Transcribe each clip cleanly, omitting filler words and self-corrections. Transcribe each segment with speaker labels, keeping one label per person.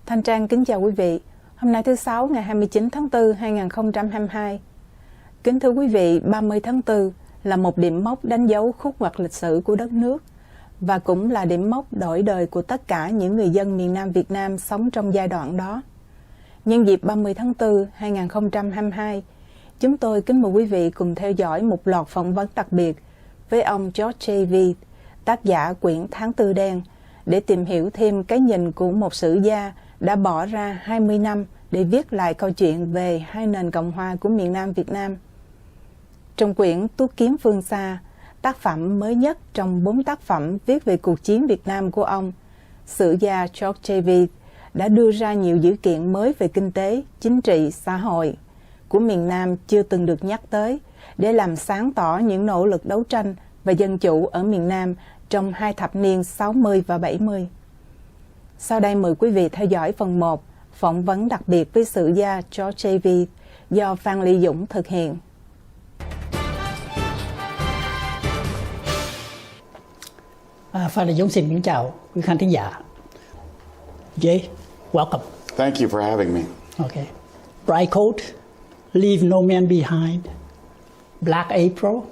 Speaker 1: Thanh Trang kính chào quý vị. Hôm nay thứ Sáu ngày 29 tháng 4 2022. Kính thưa quý vị, 30 tháng 4 là một điểm mốc đánh dấu khúc ngoặt lịch sử của đất nước và cũng là điểm mốc đổi đời của tất cả những người dân miền Nam Việt Nam sống trong giai đoạn đó. Nhân dịp 30 tháng 4 2022, chúng tôi kính mời quý vị cùng theo dõi một loạt phỏng vấn đặc biệt với ông Veith, tác giả quyển Tháng Tư Đen, để tìm hiểu thêm cái nhìn của một sử gia đã bỏ ra 20 năm để viết lại câu chuyện về hai nền Cộng Hòa của miền Nam Việt Nam. Trong quyển Tuốt Kiếm Phương Xa, tác phẩm mới nhất trong 4 tác phẩm viết về cuộc chiến Việt Nam của ông, sử gia Veith đã đưa ra nhiều dữ kiện mới về kinh tế, chính trị, xã hội của miền Nam chưa từng được nhắc tới, để làm sáng tỏ những nỗ lực đấu tranh và dân chủ ở miền Nam trong 2 thập niên 60 và 70. Sau đây mời quý vị theo dõi phần 1, phỏng vấn đặc biệt với sử gia Veith do Phan Dũng thực hiện.
Speaker 2: Phan Dũng xin kính chào quý khán thính giả. Jay, welcome.
Speaker 3: Thank you for having me.
Speaker 2: Okay. Bright coat, leave no man behind. Black April,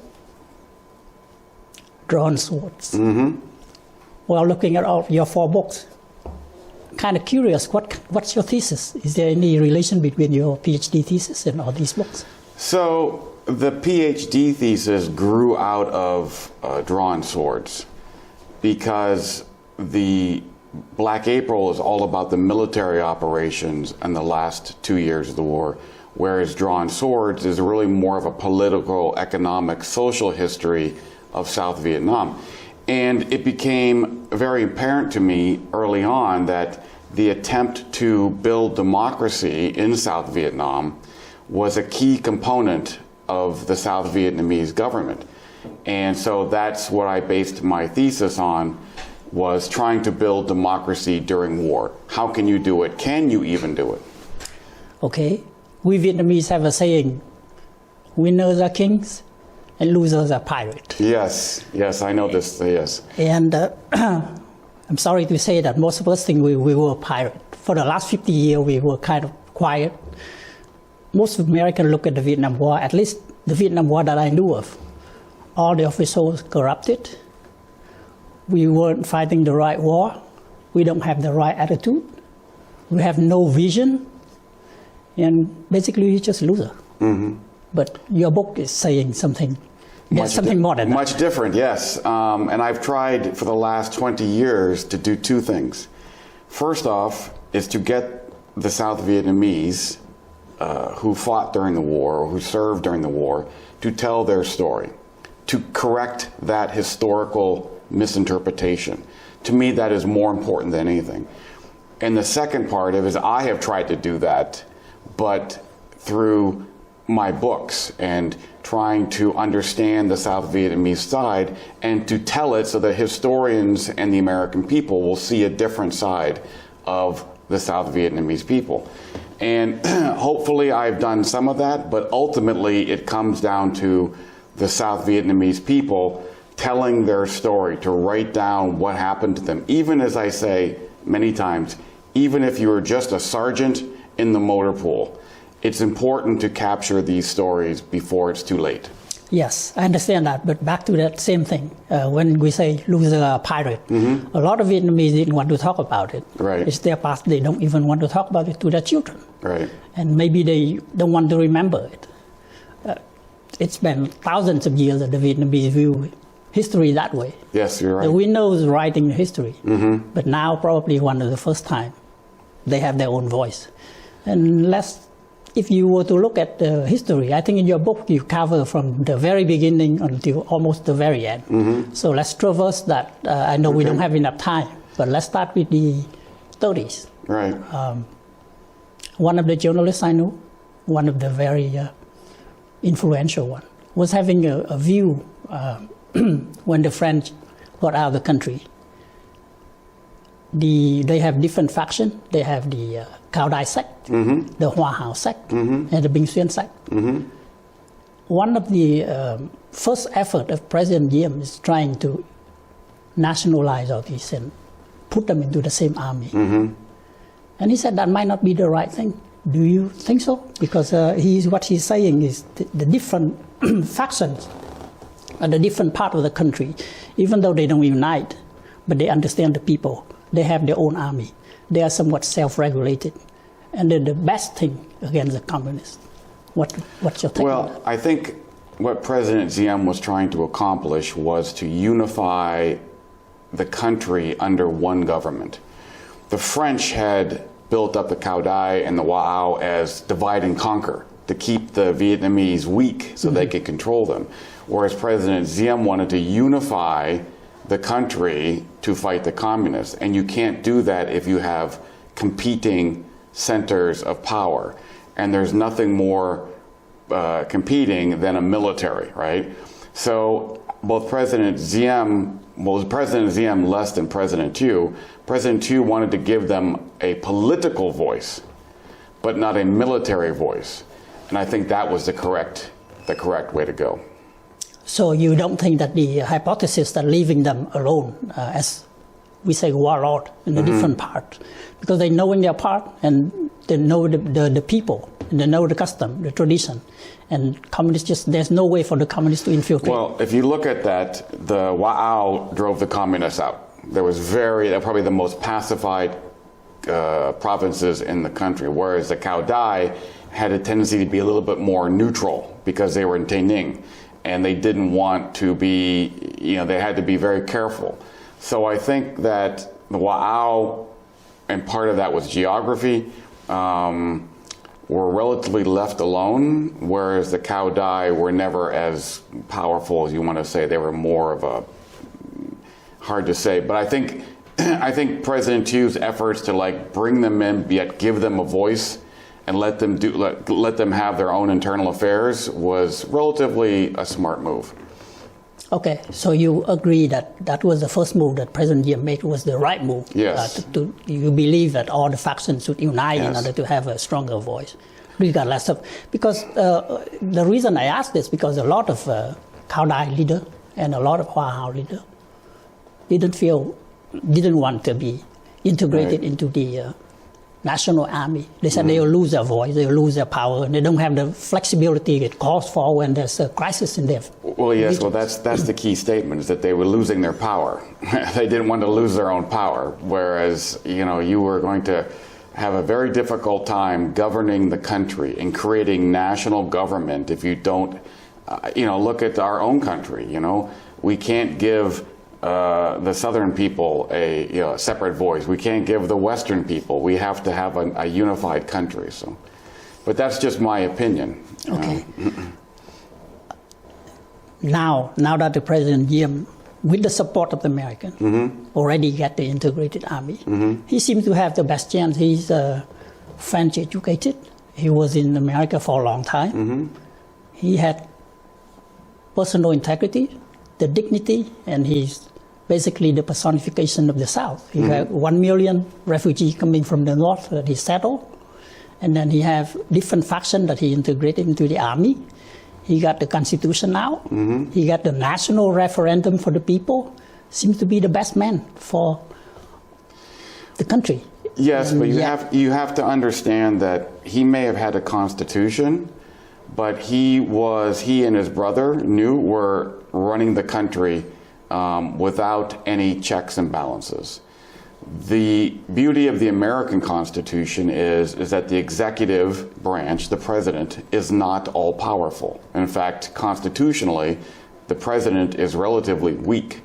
Speaker 2: drawn swords. Well, looking at all your 4 books, kind of curious, what's your thesis? Is there any relation between your PhD thesis and all these books?
Speaker 3: So the PhD thesis grew out of drawn swords because the Black April is all about the military operations and the last 2 years of the war, whereas Drawn Swords is really more of a political, economic, social history of South Vietnam. And it became very apparent to me early on that the attempt to build democracy in South Vietnam was a key component of the South Vietnamese government. And so that's what I based my thesis on, was trying to build democracy during war. How can you do it? Can you even do it?
Speaker 2: Okay. We Vietnamese have a saying, winners are kings and losers are pirates.
Speaker 3: Yes, I know this, yes.
Speaker 2: And I'm sorry to say that most of us think we were a pirate. For the last 50 years, we were kind of quiet. Most Americans look at the Vietnam War, at least the Vietnam War that I knew of. All the officials corrupted. We weren't fighting the right war. We don't have the right attitude. We have no vision. And basically, we're just loser. But your book is saying something more than that.
Speaker 3: Much different, yes. And I've tried for the last 20 years to do 2 things. First off is to get the South Vietnamese who fought during the war or who served during the war to tell their story, to correct that historical misinterpretation. To me, that is more important than anything. And the second part of it is I have tried to do that, but through my books and trying to understand the South Vietnamese side and to tell it so that historians and the American people will see a different side of the South Vietnamese people. And hopefully I've done some of that, but ultimately it comes down to the South Vietnamese people telling their story, to write down what happened to them. Even as I say many times, even if you were just a sergeant in the motor pool, it's important to capture these stories before it's too late.
Speaker 2: Yes, I understand that, but back to that same thing. When we say loser are pirate, a lot of Vietnamese didn't want to talk about it.
Speaker 3: Right.
Speaker 2: It's their past. They don't even want to talk about it to their children.
Speaker 3: Right.
Speaker 2: And maybe they don't want to remember it. It's been thousands of years that the Vietnamese view history that way.
Speaker 3: Yes, you're right.
Speaker 2: The winners writing history, but now probably one of the first time they have their own voice. And if you were to look at the history, I think in your book you cover from the very beginning until almost the very end. So let's traverse that. I know we don't have enough time, but let's start with the 30s.
Speaker 3: Right.
Speaker 2: One of the journalists I knew, one of the very influential one, was having a view when the French got out of the country. They have different factions. They have the Cao Dai sect, the Hoa Hao sect, and the Binh Xuyên sect. One of the first effort of President Diem is trying to nationalize all these and put them into the same army. And he said that might not be the right thing. Do you think so? Because what he's saying is the different factions at the different part of the country, even though they don't unite, but they understand the people. They have their own army. They are somewhat self-regulated. And they're the best thing against the communists. What's your take on that?
Speaker 3: Well, I think what President Diem was trying to accomplish was to unify the country under one government. The French had built up the Cao Dai and the Wa'ao as divide and conquer to keep the Vietnamese weak so they could control them. Whereas President Diem wanted to unify the country to fight the communists. And you can't do that if you have competing centers of power. And there's nothing more competing than a military, right? So both President Diem less than President Thieu. President Thieu wanted to give them a political voice, but not a military voice. And I think that was the correct way to go.
Speaker 2: So you don't think that the hypothesis that leaving them alone, as we say warlord in a different part, because they know in their part and they know the people, and they know the custom, the tradition, and communists there's no way for the communists to infiltrate.
Speaker 3: Well, if you look at that, the Wa'ao drove the communists out. There was probably the most pacified provinces in the country, whereas the Cao Dai had a tendency to be a little bit more neutral because they were in Taining. And they didn't want to be, they had to be very careful. So I think that the Wa'ao, and part of that was geography, were relatively left alone, whereas the Cao Dai were never as powerful as you want to say. They were more of a, hard to say. But I think President Thieu's efforts to bring them in, yet give them a voice, and let them have their own internal affairs was relatively a smart move.
Speaker 2: Okay, so you agree that was the first move that President Diem made was the right move.
Speaker 3: Yes.
Speaker 2: You believe that all the factions should unite in
Speaker 3: Yes.
Speaker 2: order to have a stronger voice, regardless of, because the reason I ask this because a lot of Cao Dai leader and a lot of Hoa leader didn't want to be integrated into the national army. They said they will lose their voice, they will lose their power, and they don't have the flexibility it calls for when there's a crisis in their
Speaker 3: Well, yes, well, that's the key statement, is that they were losing their power. They didn't want to lose their own power, whereas, you were going to have a very difficult time governing the country and creating national government if you don't, look at our own country, We can't give the Southern people a separate voice. We can't give the Western people. We have to have a unified country. So, but that's just my opinion.
Speaker 2: Okay. Now that the President Diem, with the support of the Americans, already got the integrated army, he seems to have the best chance. He's French educated. He was in America for a long time. He had personal integrity, the dignity, and he's basically the personification of the South. He had 1 million refugees coming from the North that he settled, and then he have different factions that he integrated into the army. He got the Constitution now. He got the national referendum for the people. Seems to be the best man for the country.
Speaker 3: Yes, but you have to understand that he may have had a constitution, but he and his brother were running the country without any checks and balances. The beauty of the American Constitution is that the executive branch, the president, is not all powerful. In fact, constitutionally, the president is relatively weak.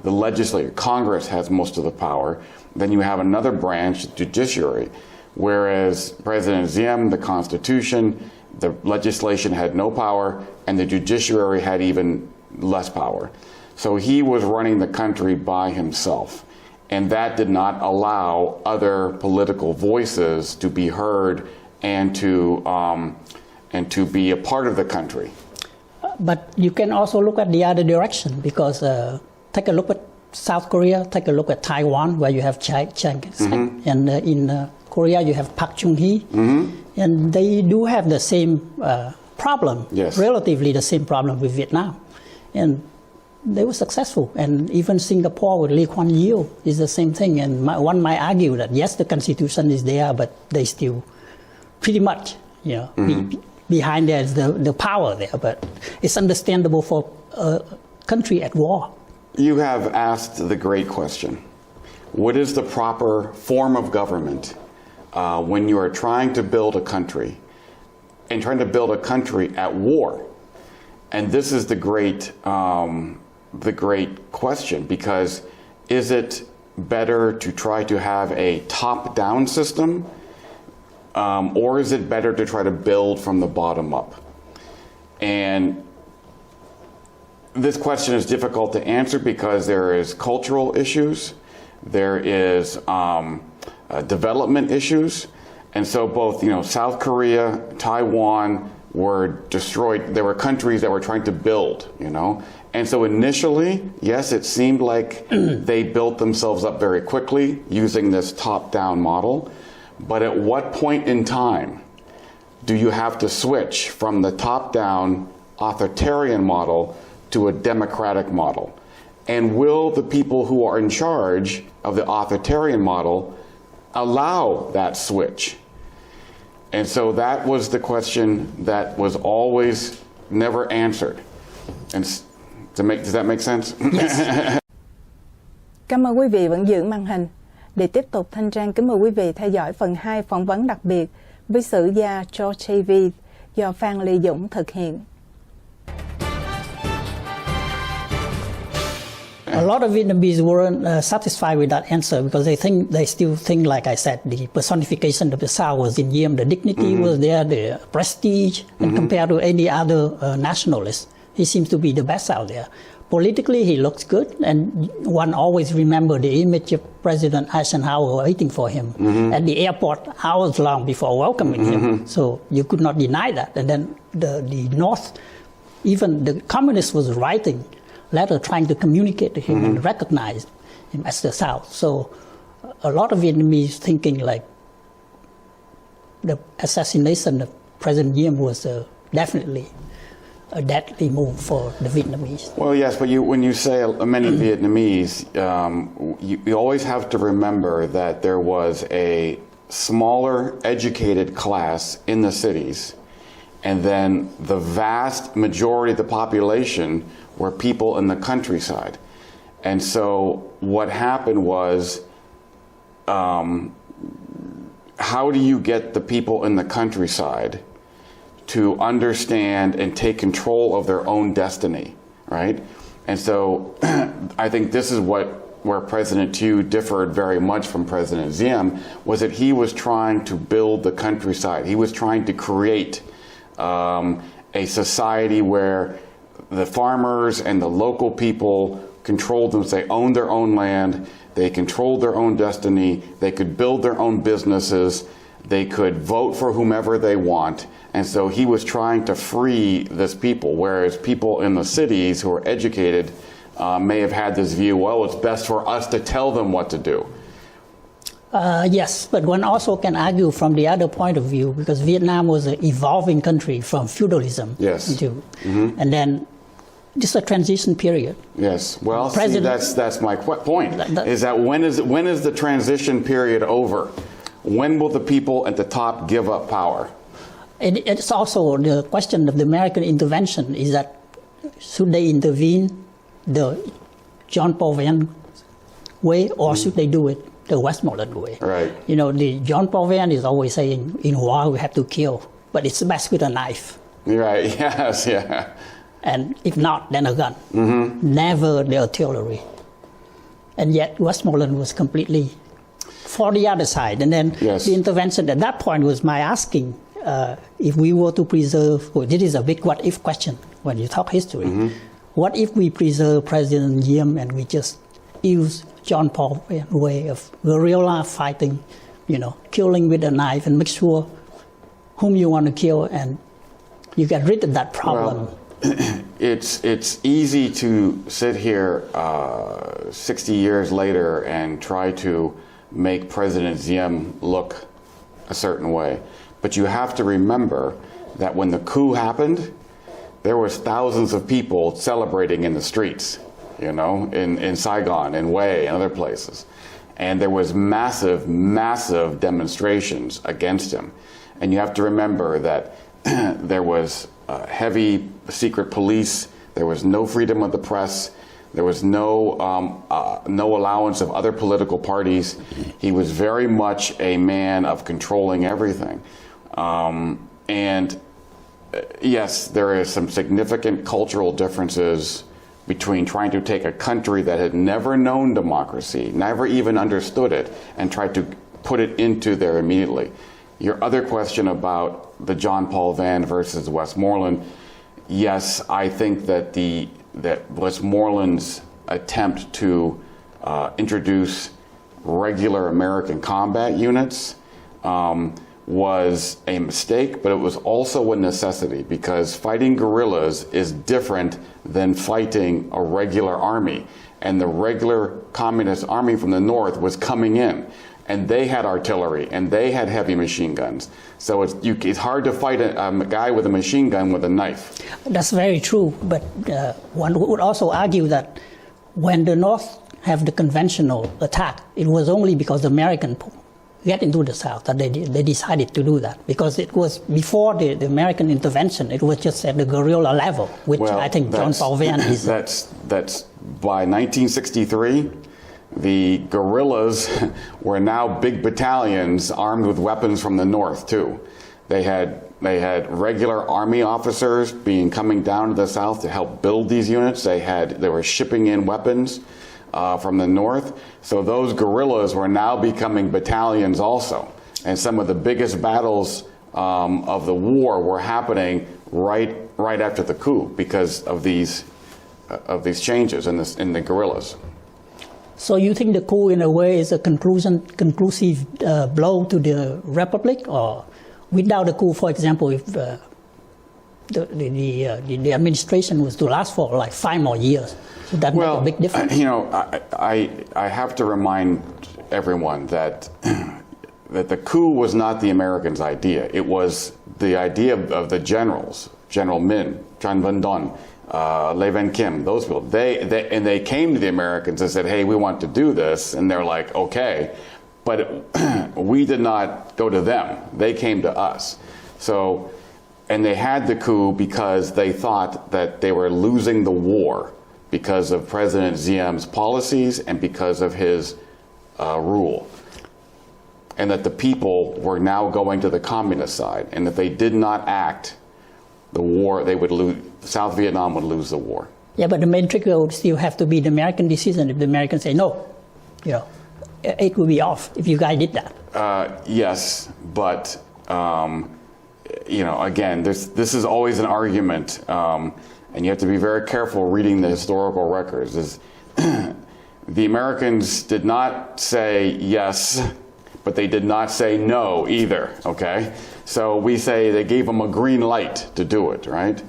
Speaker 3: The legislature, Congress has most of the power. Then you have another branch, judiciary, whereas President Diem, the Constitution, the legislation had no power, and the judiciary had even less power. So he was running the country by himself, and that did not allow other political voices to be heard and to be a part of the country.
Speaker 2: But you can also look at the other direction, because take a look at South Korea, take a look at Taiwan, where you have Chiang Kai-shek, and in Korea you have Park Chung-hee, and they do have the same problem, relatively the same problem with Vietnam. And they were successful. And even Singapore with Lee Kuan Yew is the same thing. And one might argue that yes, the constitution is there, but they still pretty much, behind there is the power there. But it's understandable for a country at war.
Speaker 3: You have asked the great question. What is the proper form of government when you are trying to build a country and trying to build a country at war? And this is the great question, because is it better to try to have a top-down system, or is it better to try to build from the bottom up? And this question is difficult to answer because there is cultural issues, there is development issues, and so both South Korea, Taiwan were destroyed. There were countries that were trying to build, and so initially, yes, it seemed like they built themselves up very quickly using this top-down model. But at what point in time do you have to switch from the top-down authoritarian model to a democratic model? And will the people who are in charge of the authoritarian model allow that switch? And so that was the question that was always never answered. And does that make sense?
Speaker 2: Yes.
Speaker 1: Cảm ơn quý vị vẫn giữ màn hình. Để tiếp tục, Thanh Trang kính mời quý vị theo dõi phần 2 phỏng vấn đặc biệt với sử gia George Veith do Phan Dũng thực hiện.
Speaker 2: A lot of Vietnamese weren't satisfied with that answer because they still think, like I said, the personification of the South was in Diem. The dignity was there, the prestige, and compared to any other nationalist, he seems to be the best out there. Politically, he looks good, and one always remember the image of President Eisenhower waiting for him at the airport hours long before welcoming him. So you could not deny that. And then the North, even the communists was writing letter trying to communicate to him and recognize him as the South. So a lot of Vietnamese thinking like the assassination of President Diem was definitely a deadly move for the Vietnamese.
Speaker 3: Well, yes, but when you say many Vietnamese, you always have to remember that there was a smaller educated class in the cities, and then the vast majority of the population were people in the countryside. And so what happened was, how do you get the people in the countryside to understand and take control of their own destiny, right? And so I think this is where President Thieu differed very much from President Diem, was that he was trying to build the countryside. He was trying to create a society where the farmers and the local people controlled them. They owned their own land, they controlled their own destiny, they could build their own businesses, they could vote for whomever they want. And so he was trying to free this people, whereas people in the cities who are educated may have had this view, well, it's best for us to tell them what to do.
Speaker 2: Yes, but one also can argue from the other point of view, because Vietnam was an evolving country from feudalism into, and then just a transition period.
Speaker 3: Yes, well, see, that's my point, is that when is the transition period over? When will the people at the top give up power?
Speaker 2: It's also the question of the American intervention, is that should they intervene the John Paul Van way, or should they do it the Westmoreland way?
Speaker 3: Right.
Speaker 2: You know, the John Paul Van is always saying, in war we have to kill, but it's best with a knife.
Speaker 3: Right, yes, yeah.
Speaker 2: And if not, then a gun. Never the artillery. And yet Westmoreland was completely for the other side. And then the intervention at that point was my asking, if we were to preserve, this is a big what if question when you talk history. What if we preserve President Diem and we just use John Paul way of guerrilla fighting, you know, killing with a knife, and make sure whom you want to kill and you get rid of that problem.
Speaker 3: Well, it's easy to sit here 60 years later and try to make President Diem look a certain way. But you have to remember that when the coup happened, there was thousands of people celebrating in the streets. you know, in Saigon, in Hue, and other places. And there was massive, massive demonstrations against him. And you have to remember that there was heavy secret police, there was no freedom of the press, there was no allowance of other political parties. He was very much a man of controlling everything. And yes, there is some significant cultural differences between trying to take a country that had never known democracy, never even understood it, and try to put it into there immediately. Your other question about the John Paul Van versus Westmoreland, yes, I think that that Westmoreland's attempt to introduce regular American combat units was a mistake, but it was also a necessity, because fighting guerrillas is different than fighting a regular army. And the regular communist army from the north was coming in, and they had artillery, and they had heavy machine guns. So it's hard to fight a guy with a machine gun with a knife.
Speaker 2: That's very true, but one would also argue that when the North have the conventional attack, it was only because the American get into the South that they decided to do that, because it was before the American intervention. It was just at the guerrilla level, which I think John Paul Van is.
Speaker 3: That's by 1963. The guerrillas were now big battalions armed with weapons from the north too. They had regular army officers coming down to the south to help build these units. They were shipping in weapons from the north. So those guerrillas were now becoming battalions also. And some of the biggest battles of the war were happening right after the coup because of these changes in the guerrillas.
Speaker 2: So you think the coup, in a way, is a conclusive blow to the republic, or without the coup, for example, if the administration was to last for like 5 more years, would that make a big difference?
Speaker 3: You know, I have to remind everyone that the coup was not the Americans' idea. It was the idea of the generals, General Min, Tran Van Don, Le Van Kim, those people. They came to the Americans and said, hey, we want to do this. And they're like, okay. But we did not go to them. They came to us. And they had the coup because they thought that they were losing the war because of President Ziem's policies and because of his rule. And that the people were now going to the communist side. And if they did not act, the war, they would lose. South Vietnam would lose the war.
Speaker 2: Yeah, but the main trigger would still have to be the American decision. If the Americans say no, you know, it would be off if you guys did that.
Speaker 3: Yes, but you know, again, this is always an argument, and you have to be very careful reading the historical records. The Americans did not say yes, but they did not say no either. Okay, so we say they gave them a green light to do it, right?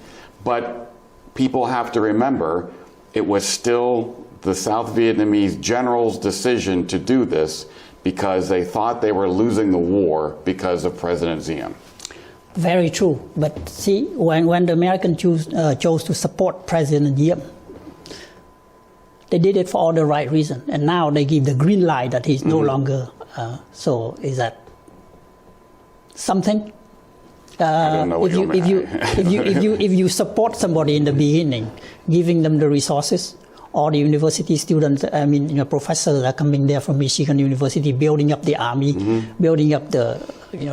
Speaker 3: But people have to remember it was still the South Vietnamese generals' decision to do this because they thought they were losing the war because of President Diem.
Speaker 2: Very true. But see, when the Americans chose to support President Diem, they did it for all the right reasons. And now they give the green light that he's no longer. So is that something?
Speaker 3: I don't know
Speaker 2: if you support somebody in the beginning, giving them the resources, or the university students, I mean, you know, professors are coming there from Michigan University, building up the army, building up the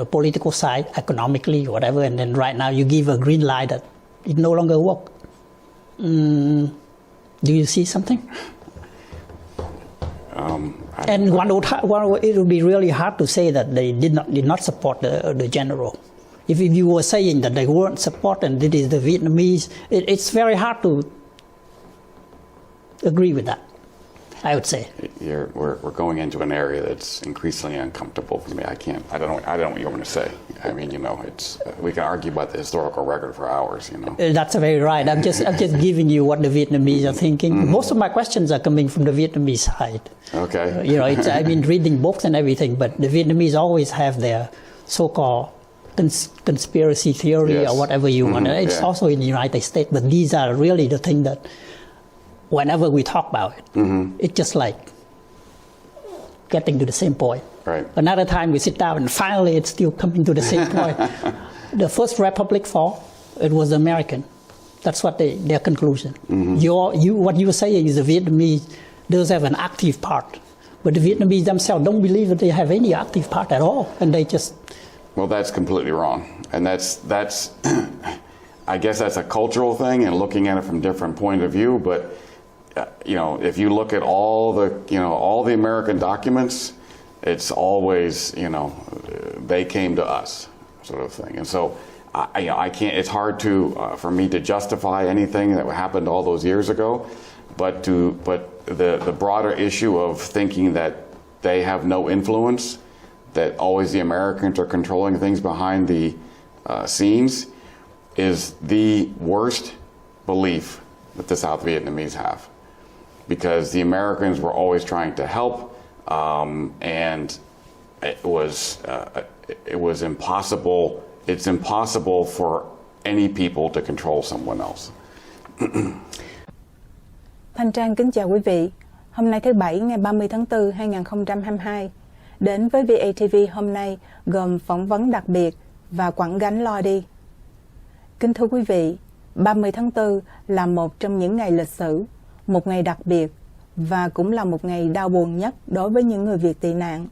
Speaker 2: political side, economically, whatever, and then right now you give a green light that it no longer works. Do you see something? And it would be really hard to say that they did not support the general. If you were saying that they weren't supporting, it is the Vietnamese, it's very hard to agree with that, I would say.
Speaker 3: We're going into an area that's increasingly uncomfortable for me. I don't know what you want to say. I mean, you know, we can argue about the historical record for hours, you know.
Speaker 2: That's very right. I'm just giving you what the Vietnamese are thinking. Most of my questions are coming from the Vietnamese side.
Speaker 3: Okay.
Speaker 2: You know, I mean, reading books and everything, but the Vietnamese always have their so-called conspiracy theory or whatever you want. It's also in the United States, but these are really the things that whenever we talk about it, it's just like getting to the same point.
Speaker 3: Right.
Speaker 2: Another time we sit down and finally it's still coming to the same point. The first republic fall, it was American. That's what their conclusion. What you were saying is the Vietnamese does have an active part, but the Vietnamese themselves don't believe that they have any active part at all, and they just...
Speaker 3: Well, that's completely wrong, and that's I guess that's a cultural thing and looking at it from different point of view. But if you look at all the American documents, it's always they came to us, sort of thing. And so I can't. It's hard for me to justify anything that happened all those years ago, but the broader issue of thinking that they have no influence, that always the Americans are controlling things behind the scenes, is the worst belief that the South Vietnamese have, because the Americans were always trying to help, and it was impossible. It's impossible for any people to control someone else.
Speaker 1: Thanh Trang kính chào quý vị. Hôm nay thứ Bảy ngày 30 tháng 4 2022, đến với VATV hôm nay gồm phỏng vấn đặc biệt và quẳng gánh lo đi. Kính thưa quý vị, 30 tháng 4 là một trong những ngày lịch sử, một ngày đặc biệt và cũng là một ngày đau buồn nhất đối với những người Việt tị nạn.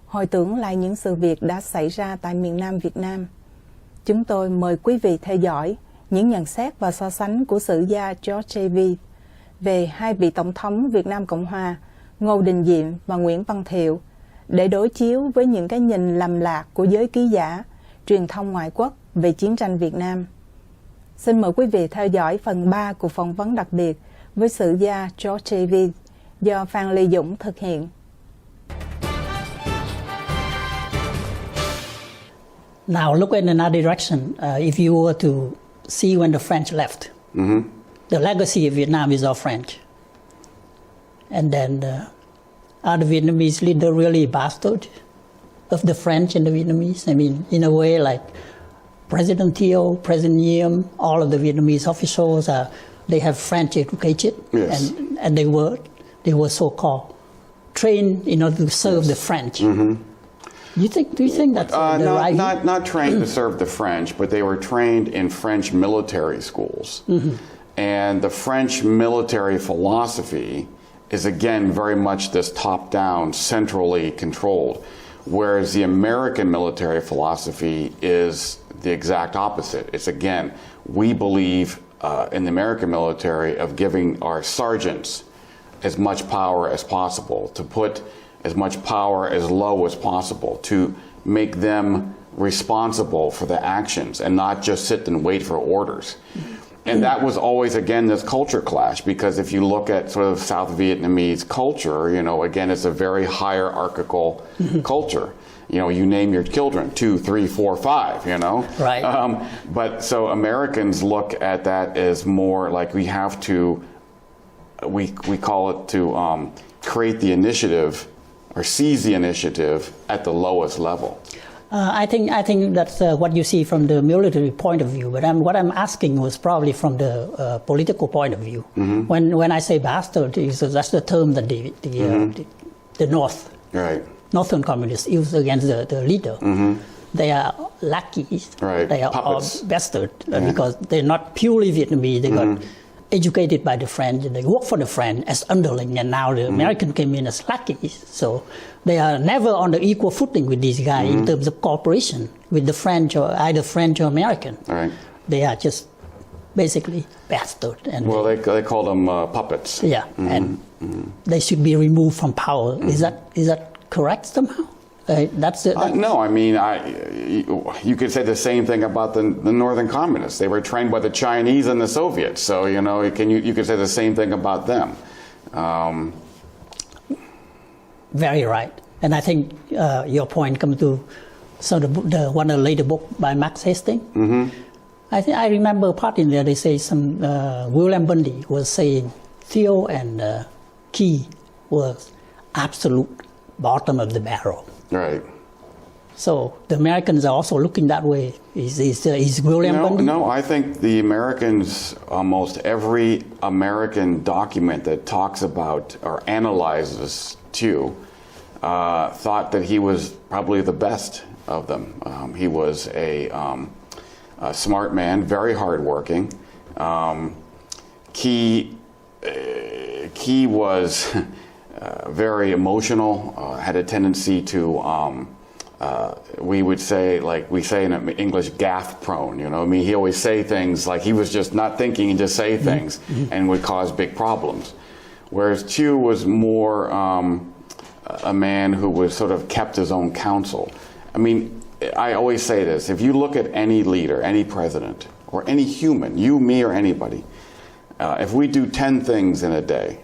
Speaker 1: Hồi tưởng lại những sự việc đã xảy ra tại miền Nam Việt Nam, chúng tôi mời quý vị theo dõi những nhận xét và so sánh của sử gia Veith về hai vị tổng thống Việt Nam Cộng Hòa, Ngô Đình Diệm và Nguyễn Văn Thiệu, để đối chiếu với những cái nhìn lầm lạc của giới ký giả, truyền thông ngoại quốc về chiến tranh Việt Nam. Xin mời quý vị theo dõi phần 3 của phỏng vấn đặc biệt với sử gia Veith do Phan Dũng thực hiện.
Speaker 2: Now look in another direction. If you were to see when the French left, the legacy of Vietnam is all French. And then are the Vietnamese leader really bastard of the French and the Vietnamese? I mean, in a way, like President Thiệu, President CHIêm, all of the Vietnamese officials, they have French education,
Speaker 3: yes.
Speaker 2: and they were so-called trained in order to serve the French. Do you think that's the right?
Speaker 3: Not trained to serve the French, but they were trained in French military schools. And the French military philosophy is, again, very much this top-down, centrally controlled, whereas the American military philosophy is the exact opposite. It's, again, we believe in the American military of giving our sergeants as much power as possible, to put as much power as low as possible, to make them responsible for the actions and not just sit and wait for orders. And that was always, again, this culture clash, because if you look at sort of South Vietnamese culture, again, it's a very hierarchical culture. You name your children, 2, 3, 4, 5,
Speaker 2: Right.
Speaker 3: But so Americans look at that as more like we have to, we call it to create the initiative or seize the initiative at the lowest level.
Speaker 2: I think that's what you see from the military point of view. But what I'm asking was probably from the political point of view. When I say bastard, that's the term that the North,
Speaker 3: right,
Speaker 2: Northern communists use against the leader. They are lackeys.
Speaker 3: Right.
Speaker 2: They are bastards because they're not purely Vietnamese. They got educated by the French, and they work for the French as underling, and now the American came in as lackeys. So they are never on the equal footing with these guys in terms of cooperation with the French, or either French or American.
Speaker 3: Right.
Speaker 2: They are just basically bastards. And
Speaker 3: they call them puppets.
Speaker 2: Yeah, and they should be removed from power. Is that correct somehow? That's it.
Speaker 3: No, I mean, you could say the same thing about the Northern Communists. They were trained by the Chinese and the Soviets, so you could say the same thing about them.
Speaker 2: Very right, and I think your point comes to the one of the later book by Max Hastings. I remember a part in there. They say some William Bundy was saying Thiệu and Key was absolute bottom of the barrel.
Speaker 3: Right.
Speaker 2: So the Americans are also looking that way. Is William Bundy?
Speaker 3: No, I think the Americans, almost every American document that talks about or analyzes Thieu, thought that he was probably the best of them. He was a smart man, very hardworking. Key was very emotional, had a tendency to, we would say, like we say in English, gaffe prone, you know. I mean, he always say things like he was just not thinking and just say things and would cause big problems. Whereas Thieu was more a man who was sort of kept his own counsel. I mean, I always say this, if you look at any leader, any president, or any human, you, me, or anybody, if we do 10 things in a day,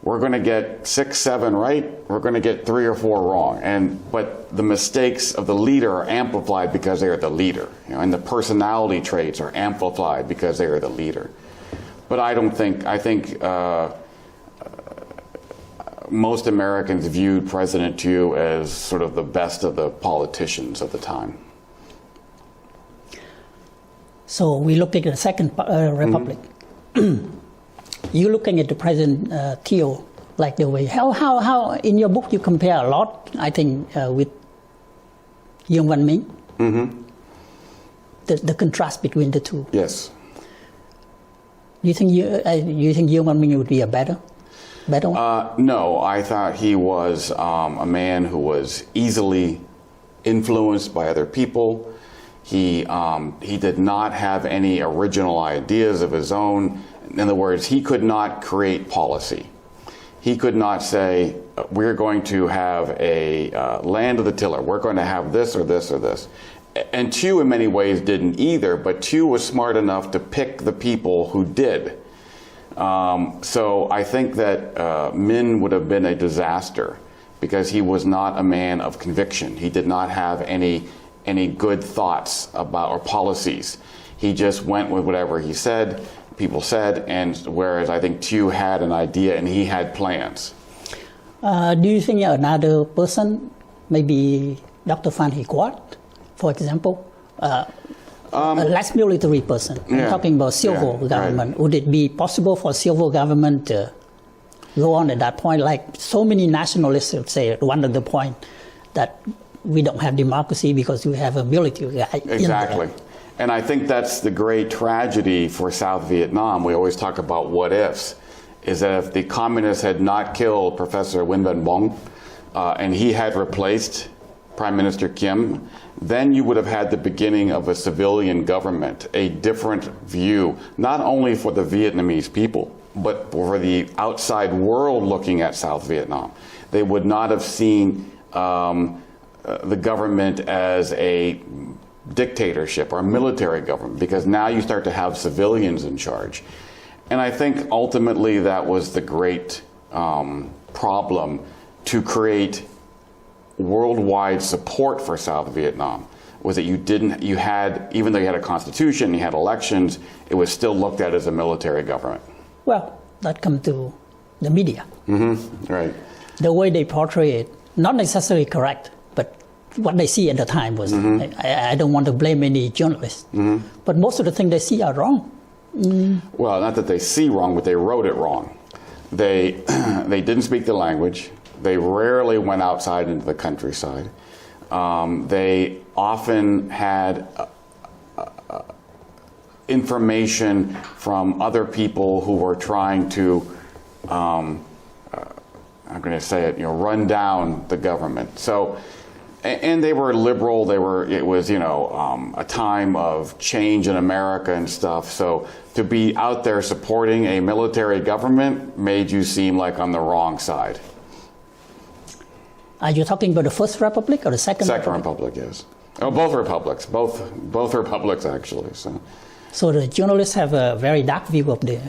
Speaker 3: we're going to get 6, 7 right, we're going to get 3 or 4 wrong. But the mistakes of the leader are amplified because they are the leader. You know, and the personality traits are amplified because they are the leader. But I think most Americans viewed President Thieu as sort of the best of the politicians of the time. So
Speaker 2: we look at the Second Republic. You're looking at the President Thieu like the way. How in your book you compare a lot, I think, with Yang Văn Minh. The contrast between the two.
Speaker 3: Yes.
Speaker 2: Do you think Yang Văn Minh would be a better one?
Speaker 3: No, I thought he was a man who was easily influenced by other people. He did not have any original ideas of his own. In other words, he could not create policy. He could not say, we're going to have a land of the tiller. We're going to have this or this or this. And Thieu in many ways didn't either, but Thieu was smart enough to pick the people who did. So I think that Minh would have been a disaster because he was not a man of conviction. He did not have any good thoughts about or policies. He just went with whatever he said, people said, and whereas I think Thieu had an idea and he had plans.
Speaker 2: Do you think another person, maybe Dr. Phan for example, a less military person, I'm talking about civil government, right. Would it be possible for civil government to go on at that point? Like so many nationalists would say, one of the point that we don't have democracy because we have a military guy.
Speaker 3: Exactly. And I think that's the great tragedy for South Vietnam. We always talk about what ifs, is that if the communists had not killed Professor Nguyen Van Bong and he had replaced Prime Minister Kim, then you would have had the beginning of a civilian government, a different view, not only for the Vietnamese people, but for the outside world looking at South Vietnam. They would not have seen the government as a dictatorship or a military government, because now you start to have civilians in charge. And I think ultimately that was the great problem to create worldwide support for South Vietnam, was that you had, even though you had a constitution, you had elections, it was still looked at as a military government.
Speaker 2: Well, that comes to the media.
Speaker 3: Right.
Speaker 2: The way they portray it, not necessarily correct, but what they see at the time was, I don't want to blame any journalists, but most of the things they see are wrong.
Speaker 3: Well, not that they see wrong, but they wrote it wrong. They didn't speak the language. They rarely went outside into the countryside. They often had information from other people who were trying to, I'm going to say it, run down the government. So, and they were liberal. It was, a time of change in America and stuff. So to be out there supporting a military government made you seem like on the wrong side.
Speaker 2: Are you talking about the First Republic or the Second Republic?
Speaker 3: Second Republic, yes. Oh, both republics. Both republics, actually.
Speaker 2: So the journalists have a very dark view of the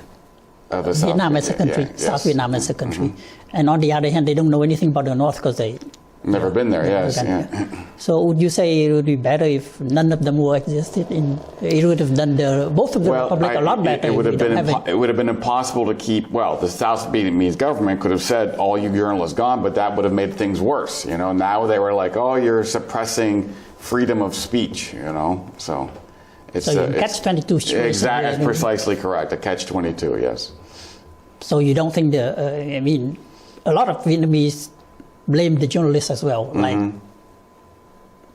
Speaker 2: Vietnam as a country, South Vietnam as a country. And on the other hand, they don't know anything about the North because they
Speaker 3: Never been there, yes. Yeah.
Speaker 2: So would you say it would be better if none of them were existed? It would have done both of the republic a lot better.
Speaker 3: It would have been impossible to keep. Well, the South Vietnamese government could have said all you journalists gone, but that would have made things worse. You know, now they were like, oh, you're suppressing freedom of speech. You know, so it's
Speaker 2: catch-22.
Speaker 3: Exactly, that's precisely correct. A catch-22, yes.
Speaker 2: So you don't think I mean, a lot of Vietnamese blame the journalists as well. Like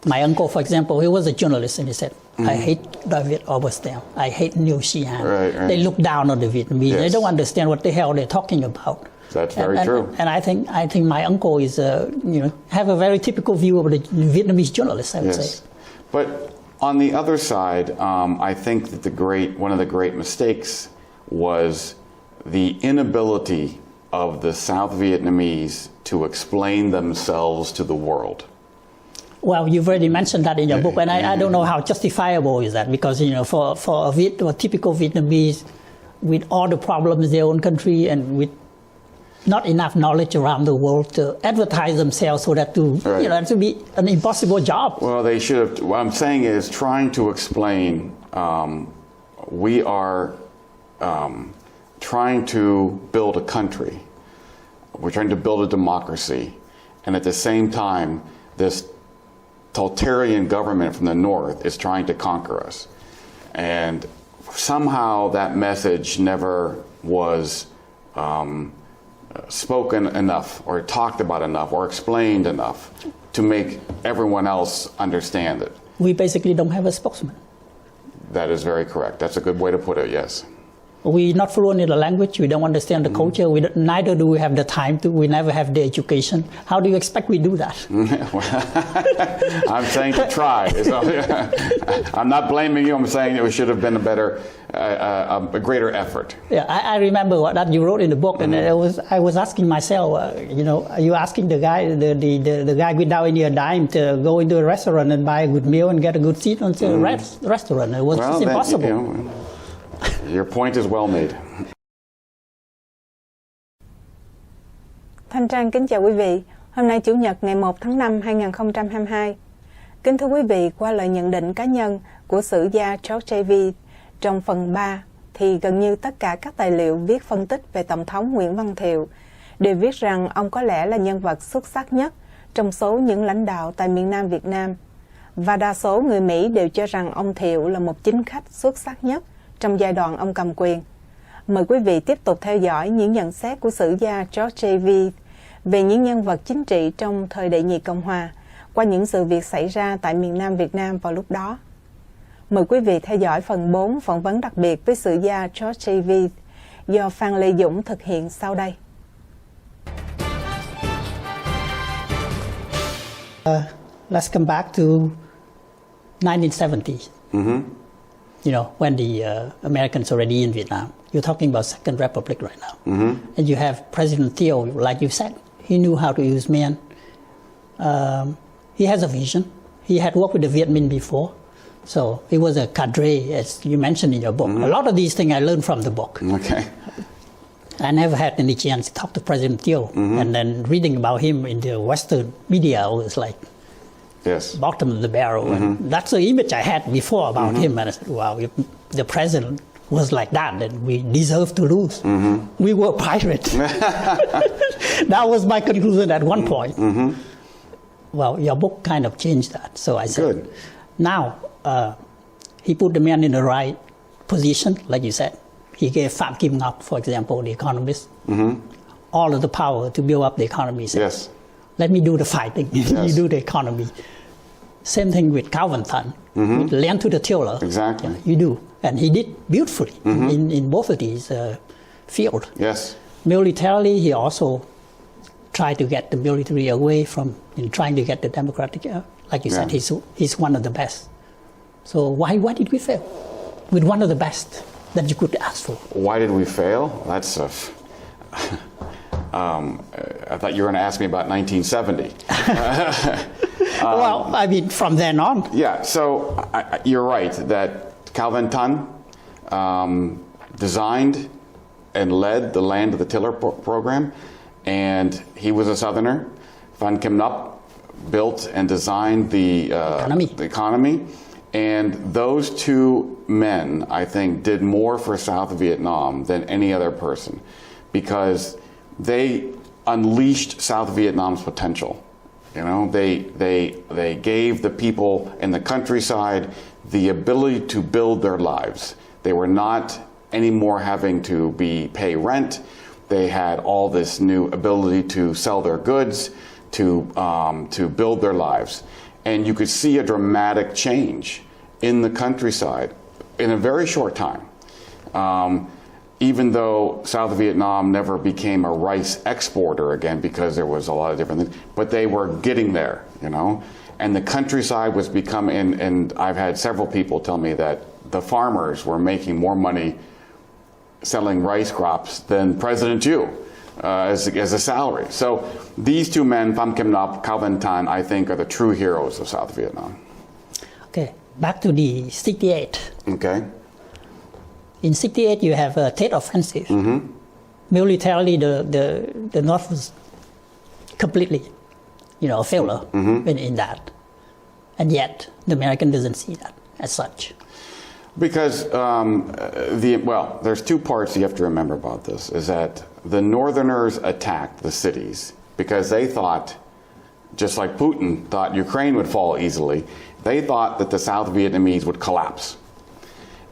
Speaker 2: my uncle, for example, he was a journalist, and he said, "I hate David Oberstam. I hate New Xi'an.
Speaker 3: Right.
Speaker 2: They look down on the Vietnamese.
Speaker 3: Yes.
Speaker 2: They don't understand what the hell they're talking about."
Speaker 3: That's very true.
Speaker 2: And I think my uncle is have a very typical view of the Vietnamese journalists, I would say.
Speaker 3: But on the other side, I think that one of the great mistakes was the inability of the South Vietnamese to explain themselves to the world.
Speaker 2: Well, you've already mentioned that in your book, and I don't know how justifiable is that, because for a typical Vietnamese, with all the problems in their own country and with not enough knowledge around the world to advertise themselves, so that to be an impossible job.
Speaker 3: Well, they should have. What I'm saying is trying to explain. We are trying to build a country. We're trying to build a democracy, and at the same time, this totalitarian government from the north is trying to conquer us. And somehow that message never was spoken enough, or talked about enough, or explained enough to make everyone else understand it.
Speaker 2: We basically don't have a spokesman.
Speaker 3: That is very correct. That's a good way to put it, yes.
Speaker 2: We're not fluent in the language. We don't understand the culture. Neither do we have the time to. We never have the education. How do you expect we do that?
Speaker 3: I'm saying to try. I'm not blaming you. I'm saying it should have been a greater effort.
Speaker 2: Yeah, I remember that you wrote in the book, and I was asking myself, are you asking the guy, the guy without any dime to go into a restaurant and buy a good meal and get a good seat on the restaurant? It was just impossible.
Speaker 3: Your point is well made.
Speaker 1: Thanh Trang kính chào quý vị. Hôm nay Chủ nhật ngày 1 tháng 5 2022. Kính thưa quý vị, qua lời nhận định cá nhân của sử gia Veith trong phần 3, thì gần như tất cả các tài liệu viết phân tích về Tổng thống Nguyễn Văn Thiệu đều viết rằng ông có lẽ là nhân vật xuất sắc nhất trong số những lãnh đạo tại miền Nam Việt Nam. Và đa số người Mỹ đều cho rằng ông Thiệu là một chính khách xuất sắc nhất trong giai đoạn ông cầm quyền. Mời quý vị tiếp tục theo dõi những nhận xét của sử gia Veith về những nhân vật chính trị trong thời đệ nhị Cộng Hòa qua những sự việc xảy ra tại miền Nam Việt Nam vào lúc đó. Mời quý vị theo dõi phần 4 phỏng vấn đặc biệt với sử gia Veith do Phan Lê Dũng thực hiện sau đây.
Speaker 2: Let's come back to 1970s. When the Americans already in Vietnam. You're talking about Second Republic right now. And you have President Thiệu, like you said, he knew how to use men. He has a vision. He had worked with the Viet Minh before. So he was a cadre, as you mentioned in your book. A lot of these things I learned from the book.
Speaker 3: Okay.
Speaker 2: I never had any chance to talk to President Thiệu. And then reading about him in the Western media was like, bottom of the barrel. And that's the image I had before about him. And I said, wow, if the president was like that, then we deserve to lose. We were pirates. That was my conclusion at one point. Well, your book kind of changed that. So I said, now he put the man in the right position, like you said. He gave Phạm Kim Ngọc, for example, the economist, all of the power to build up the economy. So let me do the fighting. You do the economy. Same thing with Calvin Tan. Lend to the tiller.
Speaker 3: Exactly.
Speaker 2: You do. And he did beautifully in both of these fields.
Speaker 3: Yes.
Speaker 2: Militarily, he also tried to get the military away from trying to get the democratic. Like you said, he's one of the best. So why did we fail with one of the best that you could ask for?
Speaker 3: Why did we fail? That's I thought you were going to ask me about 1970.
Speaker 2: Well, I mean, from then on.
Speaker 3: Yeah, so you're right that Calvin Tan designed and led the Land of the Tiller program, and he was a Southerner. Phan Kim Ngọc built and designed the economy. And those two men, I think, did more for South Vietnam than any other person, because they unleashed South Vietnam's potential. You know, they gave the people in the countryside the ability to build their lives. They were not anymore having to pay rent. They had all this new ability to sell their goods, to build their lives. And you could see a dramatic change in the countryside in a very short time. Even though South Vietnam never became a rice exporter again, because there was a lot of different things, but they were getting there, you know. And the countryside was becoming, and I've had several people tell me that the farmers were making more money selling rice crops than President Chiu as a salary. So these two men, Pham Kim Nop, Cao Van Tan, I think are the true heroes of South Vietnam.
Speaker 2: Okay, back to the 68.
Speaker 3: Okay.
Speaker 2: In 68, you have a Tet Offensive.
Speaker 3: Mm-hmm.
Speaker 2: Militarily, the North was completely, a failure in that. And yet, the American doesn't see that as such.
Speaker 3: Because, there's two parts you have to remember about this, is that the Northerners attacked the cities because they thought, just like Putin thought Ukraine would fall easily, they thought that the South Vietnamese would collapse.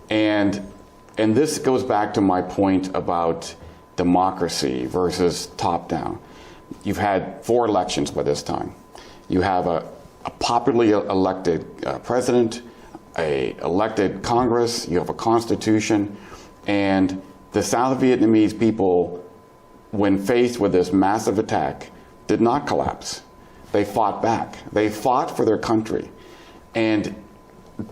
Speaker 3: And this goes back to my point about democracy versus top-down. You've had 4 elections by this time. You have a popularly elected president, a elected Congress, you have a constitution, and the South Vietnamese people, when faced with this massive attack, did not collapse. They fought back. They fought for their country. And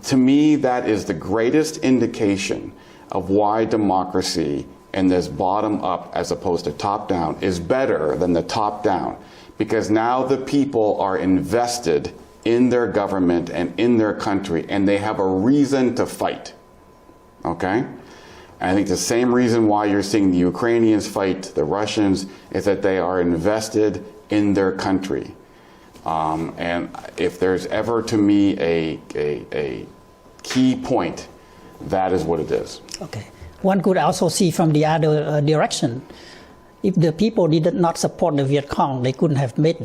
Speaker 3: to me, that is the greatest indication of why democracy and this bottom up as opposed to top down is better than the top down, because now the people are invested in their government and in their country, and they have a reason to fight. Okay? And I think the same reason why you're seeing the Ukrainians fight the Russians is that they are invested in their country. And if there's ever to me a key point, that is what it is.
Speaker 2: Okay. One could also see from the other direction. If the people did not support the Viet Cong, they couldn't have made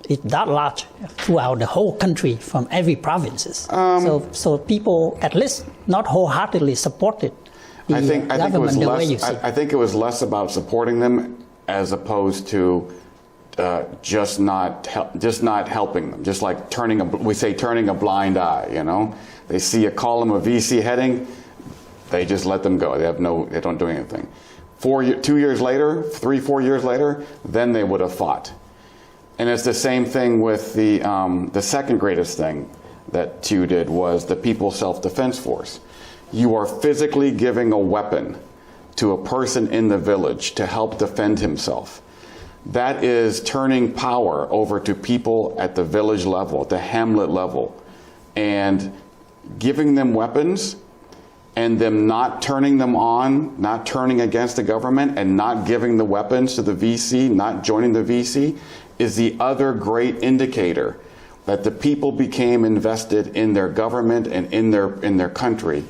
Speaker 2: it that large throughout the whole country from every provinces. So people at least not wholeheartedly supported the government the way you see.
Speaker 3: I think it was less about supporting them as opposed to just not helping them. Just like turning a blind eye. You know, they see a column of VC heading, they just let them go. They don't do anything. 4 years later, 3-4 years later, then they would have fought. And it's the same thing with the second greatest thing that Chiu did was the People's Self-Defense Force. You are physically giving a weapon to a person in the village to help defend himself. That is turning power over to people at the village level, at the hamlet level, and giving them weapons and them not turning them on, not turning against the government, and not giving the weapons to the VC, not joining the VC, is the other great indicator that the people became invested in their government and in their country.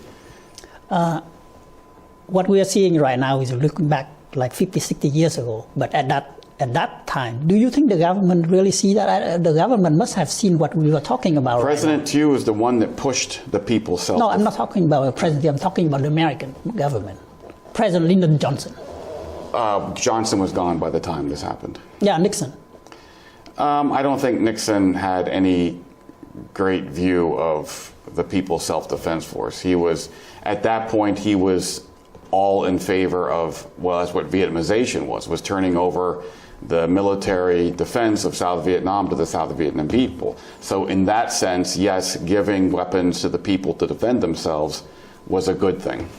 Speaker 2: What we are seeing right now is looking back like 50, 60 years ago. But at that time, do you think the government really see that? The government must have seen what we were talking about.
Speaker 3: President Chiu is the one that pushed the People's Self-Defense.
Speaker 2: No, I'm not talking about the president. I'm talking about the American government. President Lyndon Johnson.
Speaker 3: Johnson was gone by the time this happened.
Speaker 2: Yeah, Nixon.
Speaker 3: I don't think Nixon had any great view of the People's Self-Defense Force. At that point, he was all in favor of, that's what Vietnamization was turning over the military defense of South Vietnam to the South Vietnam people. So in that sense, yes, giving weapons to the people to defend themselves was a good thing.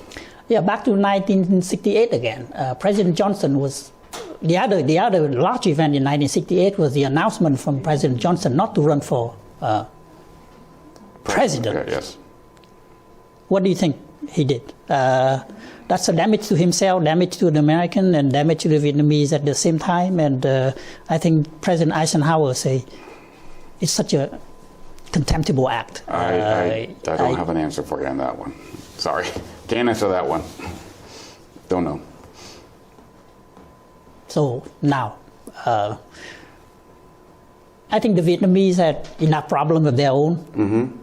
Speaker 2: Yeah, back to 1968 again. President Johnson was... The other large event in 1968 was the announcement from President Johnson not to run for president.
Speaker 3: Okay, yes.
Speaker 2: What do you think he did? That's a damage to himself, damage to the American, and damage to the Vietnamese at the same time. And I think President Eisenhower say it's such a contemptible act.
Speaker 3: I don't have an answer for you on that one. Sorry, can't answer that one. Don't know.
Speaker 2: So now, I think the Vietnamese had enough problem of their own,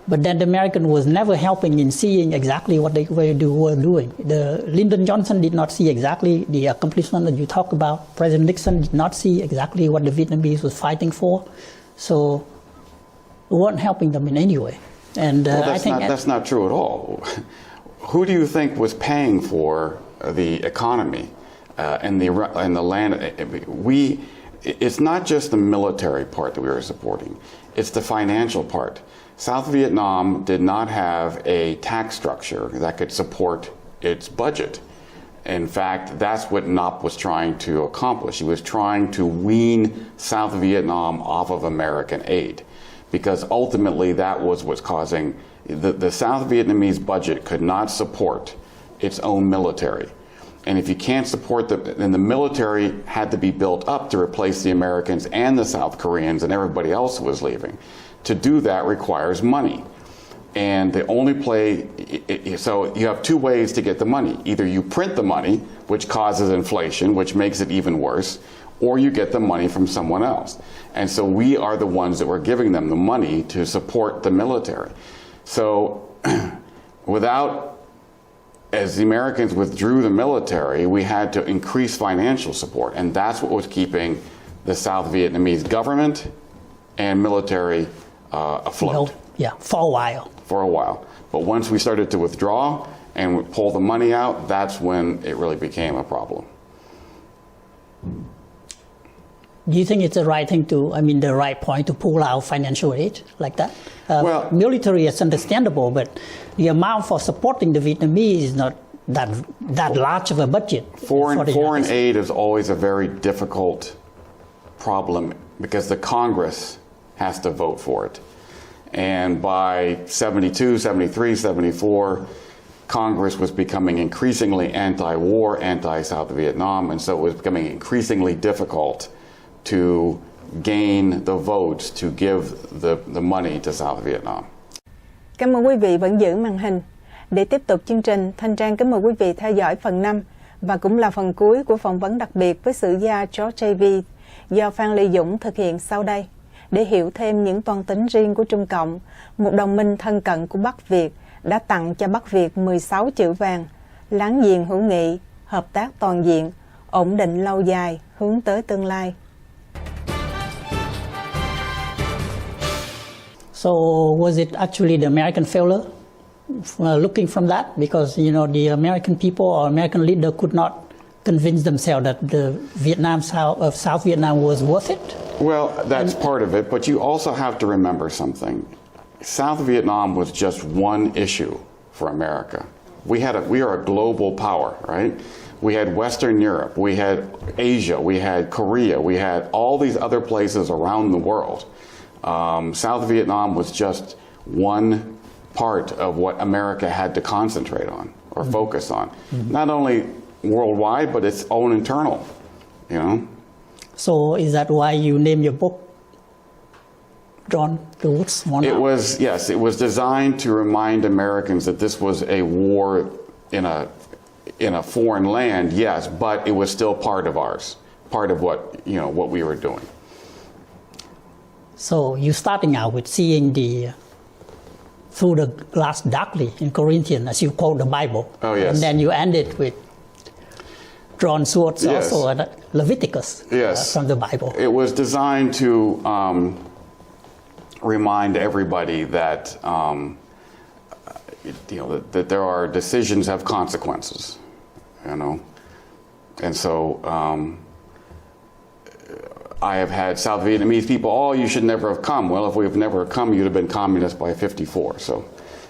Speaker 2: but then the American was never helping in seeing exactly what they were doing. The Lyndon Johnson did not see exactly the accomplishment that you talk about. President Nixon did not see exactly what the Vietnamese was fighting for. So we weren't helping them in any way. And I think
Speaker 3: that's not true at all. Who do you think was paying for the economy and the land? It's not just the military part that we were supporting. It's the financial part. South Vietnam did not have a tax structure that could support its budget. In fact, that's what NOP was trying to accomplish. He was trying to wean South Vietnam off of American aid, because ultimately that was what's causing the South Vietnamese budget could not support its own military. And if you can't support then the military had to be built up to replace the Americans and the South Koreans and everybody else who was leaving. To do that requires money. And the only so you have two ways to get the money. Either you print the money, which causes inflation, which makes it even worse, or you get the money from someone else. And so we are the ones that were giving them the money to support the military. So as the Americans withdrew the military, we had to increase financial support. And that's what was keeping the South Vietnamese government and military afloat.
Speaker 2: Yeah, for a while.
Speaker 3: For a while. But once we started to withdraw and pull the money out, that's when it really became a problem.
Speaker 2: Do you think it's the right thing the right point to pull out financial aid like that?
Speaker 3: Well,
Speaker 2: military is understandable, but the amount for supporting the Vietnamese is not that large of a budget.
Speaker 3: Foreign aid is always a very difficult problem because the Congress has to vote for it. And by 72, 73, 74, Congress was becoming increasingly anti-war, anti-South Vietnam, and so it was becoming increasingly difficult to gain the votes to give the money to South Vietnam.
Speaker 1: Cảm ơn quý vị vẫn giữ màn hình. Để tiếp tục chương trình, Thanh Trang kính mời quý vị theo dõi phần 5 và cũng là phần cuối của phỏng vấn đặc biệt với sử gia Veith do Phan Lê Dũng thực hiện sau đây. Để hiểu thêm những toan tính riêng của Trung Cộng, một đồng minh thân cận của Bắc Việt đã tặng cho Bắc Việt 16 chữ vàng: láng giềng hữu nghị, hợp tác toàn diện, ổn định lâu dài, hướng tới tương lai.
Speaker 2: So was it actually the American failure? Looking from that, because the American people or American leader could not convince themselves that the South Vietnam was worth it?
Speaker 3: Well, that's part of it, but you also have to remember something. South Vietnam was just one issue for America. We are a global power, right? We had Western Europe, we had Asia, we had Korea, we had all these other places around the world. South Vietnam was just one part of what America had to concentrate on or focus on. Not only worldwide, but its own internal,
Speaker 2: So is that why you name your book John the Woods One?
Speaker 3: It was designed to remind Americans that this was a war in a foreign land, yes, but it was still part of ours, part of what we were doing.
Speaker 2: So you're starting out with seeing through the glass darkly in Corinthians, as you quote the Bible.
Speaker 3: Oh, yes.
Speaker 2: And then you end it with drawn swords,
Speaker 3: yes.
Speaker 2: also Leviticus,
Speaker 3: yes.
Speaker 2: From the Bible.
Speaker 3: It was designed to remind everybody that that there are decisions have consequences, and so I have had South Vietnamese people, you should never have come. Well, if we've never come, you'd have been communist by 54. So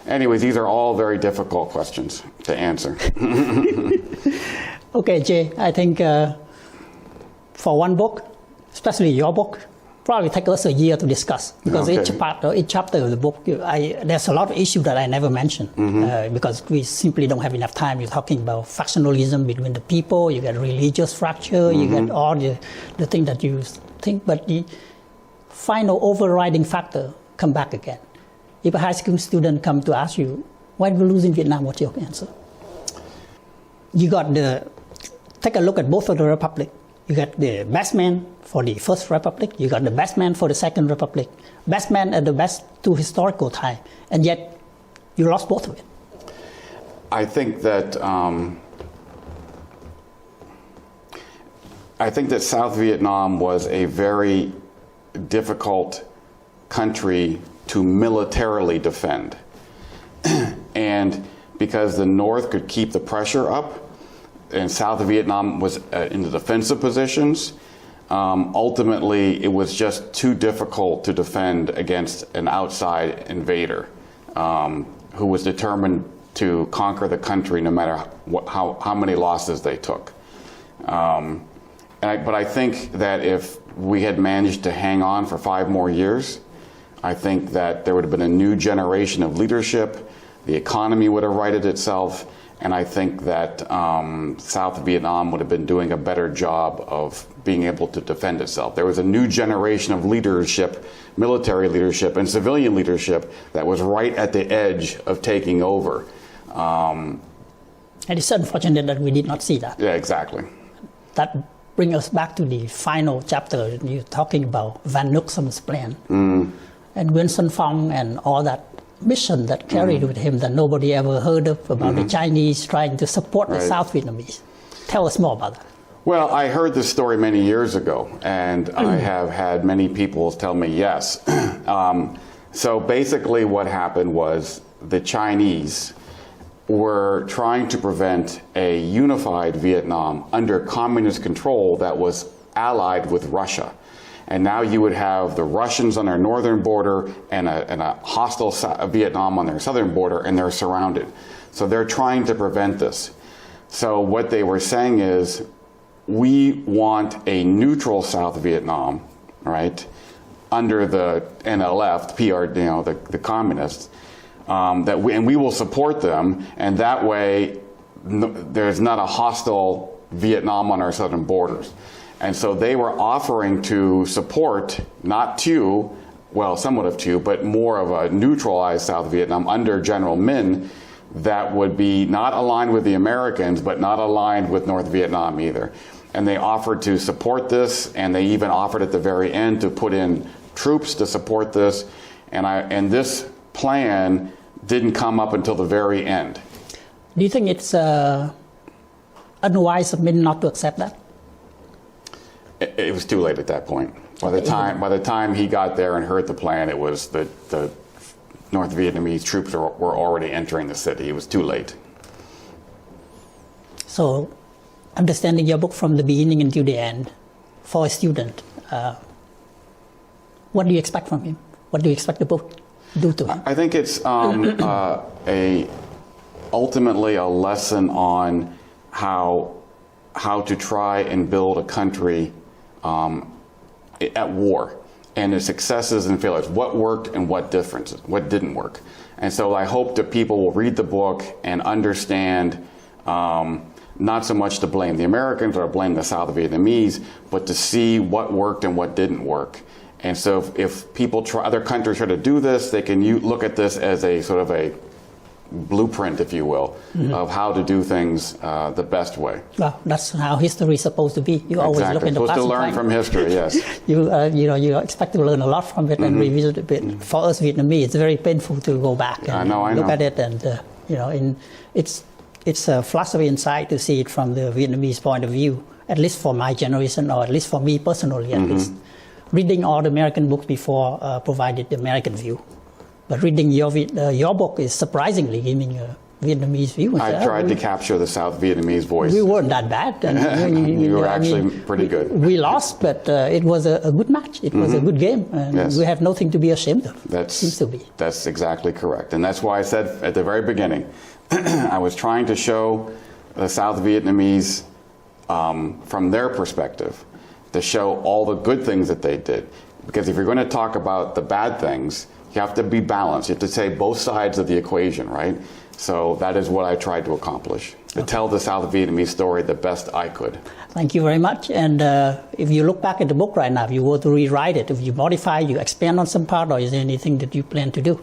Speaker 3: anyways, these are all very difficult questions to answer.
Speaker 2: Okay, Jay, I think for one book, especially your book, probably take us a year to discuss, because each chapter of the book, there's a lot of issues that I never mentioned, because we simply don't have enough time. You're talking about factionalism between the people, you get religious fracture, you get all the things that you think, but final overriding factor come back again. If a high school student come to ask you, why did we lose in Vietnam, what's your answer? You got take a look at both of the republic. You got the best man for the first republic, you got the best man for the second republic, best man at the best two historical time, and yet you lost both of it.
Speaker 3: I think that South Vietnam was a very difficult country to militarily defend. And because the North could keep the pressure up, and South Vietnam was in the defensive positions, ultimately it was just too difficult to defend against an outside invader who was determined to conquer the country no matter how many losses they took. But I think that if we had managed to hang on for 5 more years, I think that there would have been a new generation of leadership, the economy would have righted itself, and I think that South Vietnam would have been doing a better job of being able to defend itself. There was a new generation of leadership, military leadership and civilian leadership that was right at the edge of taking over.
Speaker 2: And it's unfortunate that we did not see that.
Speaker 3: Yeah, exactly.
Speaker 2: That brings us back to the final chapter. You're talking about Van Nuxen's plan. And Nguyễn Xuân Phong and all that mission that carried with him that nobody ever heard of, about the Chinese trying to support the South Vietnamese. Tell us more about that.
Speaker 3: Well, I heard this story many years ago, and I have had many people tell me yes. So basically what happened was the Chinese were trying to prevent a unified Vietnam under communist control that was allied with Russia. And now you would have the Russians on their northern border and a hostile Vietnam on their southern border, and they're surrounded. So they're trying to prevent this. So what they were saying is, we want a neutral South Vietnam, right, under the NLF, the PR, the communists, and we will support them, and that way there's not a hostile Vietnam on our southern borders. And so they were offering to support, not two, well, somewhat of two, but more of a neutralized South Vietnam under General Minh that would be not aligned with the Americans, but not aligned with North Vietnam either. And they offered to support this, and they even offered at the very end to put in troops to support this. And this plan didn't come up until the very end.
Speaker 2: Do you think it's unwise of Minh not to accept that?
Speaker 3: It was too late at that point. By the time he got there and heard the plan, it was the North Vietnamese troops were already entering the city. It was too late.
Speaker 2: So, understanding your book from the beginning until the end, for a student, what do you expect from him? What do you expect the book to do to him?
Speaker 3: I think it's ultimately a lesson on how to try and build a country at war, and the successes and failures, what worked and what didn't work. And so I hope that people will read the book and understand not so much to blame the Americans or blame the South Vietnamese, but to see what worked and what didn't work. And so if people other countries try to do this, they can look at this as a sort of a blueprint, if you will, of how to do things the best way.
Speaker 2: Well, that's how history is supposed to be. You always look in the past.
Speaker 3: Supposed to learn from history, yes.
Speaker 2: You expect to learn a lot from it and revisit a bit. For us Vietnamese, it's very painful to go back and look at it, and it's a flash of insight to see it from the Vietnamese point of view. At least for my generation, or at least for me personally, at least. Reading all the American books before provided the American view. But reading your book is surprisingly giving a Vietnamese view.
Speaker 3: I tried to capture the South Vietnamese voice.
Speaker 2: We weren't that bad. And,
Speaker 3: you were actually pretty good.
Speaker 2: We lost, but it was a good match. It was a good game, and we have nothing to be ashamed of. Seems to be.
Speaker 3: That's exactly correct. And that's why I said at the very beginning, I was trying to show the South Vietnamese from their perspective, to show all the good things that they did. Because if you're going to talk about the bad things, you have to be balanced. You have to say both sides of the equation, right? So that is what I tried to accomplish. to tell the South Vietnamese story the best I could.
Speaker 2: Thank you very much. And if you look back at the book right now, if you were to rewrite it, if you modify, you expand on some part, or is there anything that you plan to do?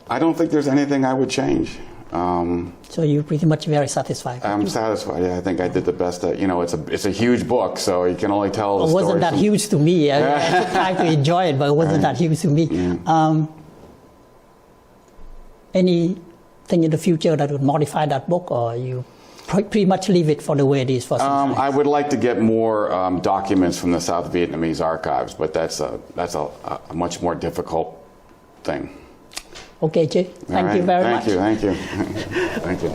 Speaker 3: I don't think there's anything I would change.
Speaker 2: So you're pretty much very satisfied.
Speaker 3: I'm satisfied. Yeah, I think I did the best. It's a huge book, so you can only tell the
Speaker 2: It wasn't
Speaker 3: story
Speaker 2: that huge to me. I tried to enjoy it, but it wasn't that huge to me.
Speaker 3: Yeah.
Speaker 2: Anything in the future that would modify that book, or you pretty much leave it for the way it is for some
Speaker 3: I would like to get more documents from the South Vietnamese archives, but that's a much more difficult thing.
Speaker 2: Okay, Jay. Thank you very much.
Speaker 3: Thank you. Thank you.